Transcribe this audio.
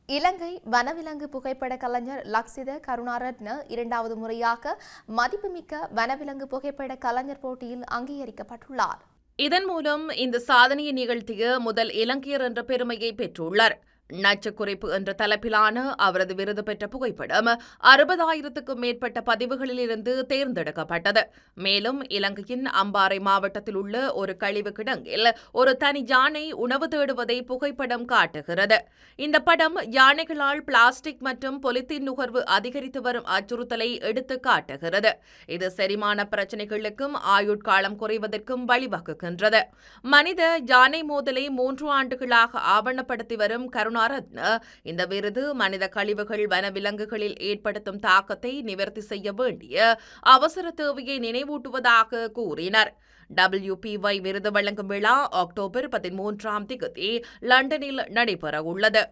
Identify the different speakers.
Speaker 1: இலங்கை வனவிலங்கு புகைப்பட கலைஞர் லக்சித கருணாரத்ன இரண்டாவது முறையாக மதிப்புமிக்க வனவிலங்கு புகைப்பட கலைஞர் போட்டியில் அங்கீகரிக்கப்பட்டுள்ளார்.
Speaker 2: இதன் மூலம் இந்த சாதனையை நிகழ்த்திய முதல் இலங்கையர் என்ற பெருமையை பெற்றுள்ளார். நச்சு குறைப்பு என்ற தலைப்பிலான அவரது விருது பெற்ற புகைப்படம் 60,000க்கும் மேற்பட்ட பதிவுகளிலிருந்து தேர்ந்தெடுக்கப்பட்டது. மேலும் இலங்கையின் அம்பாறை மாவட்டத்தில் உள்ள ஒரு கழிவு கிடங்கில் ஒரு தனி யானை உணவு தேடுவதை புகைப்படம் காட்டுகிறது. இந்த படம் யானைகளால் பிளாஸ்டிக் மற்றும் பொலித்தீன் நுகர்வு அதிகரித்து வரும் அச்சுறுத்தலை எடுத்து காட்டுகிறது. இது செரிமான பிரச்சினைகளுக்கும் ஆயுட்காலம் குறைவதற்கும் வழிவகுக்கின்றது. மனித யானை மோதலை 3 ஆண்டுகளாக ஆவணப்படுத்தி வரும் கருணாரத்ன இந்த விருது மனித கழிவுகள் வனவிலங்குகளில் ஏற்படுத்தும் தாக்கத்தை நிவர்த்தி செய்ய வேண்டிய அவசர தேவையை நினைவூட்டுவதாக கூறினார். WPY விருது வழங்கும் விழா அக்டோபர் 13ஆம் தேதி லண்டனில் நடைபெறவுள்ளது.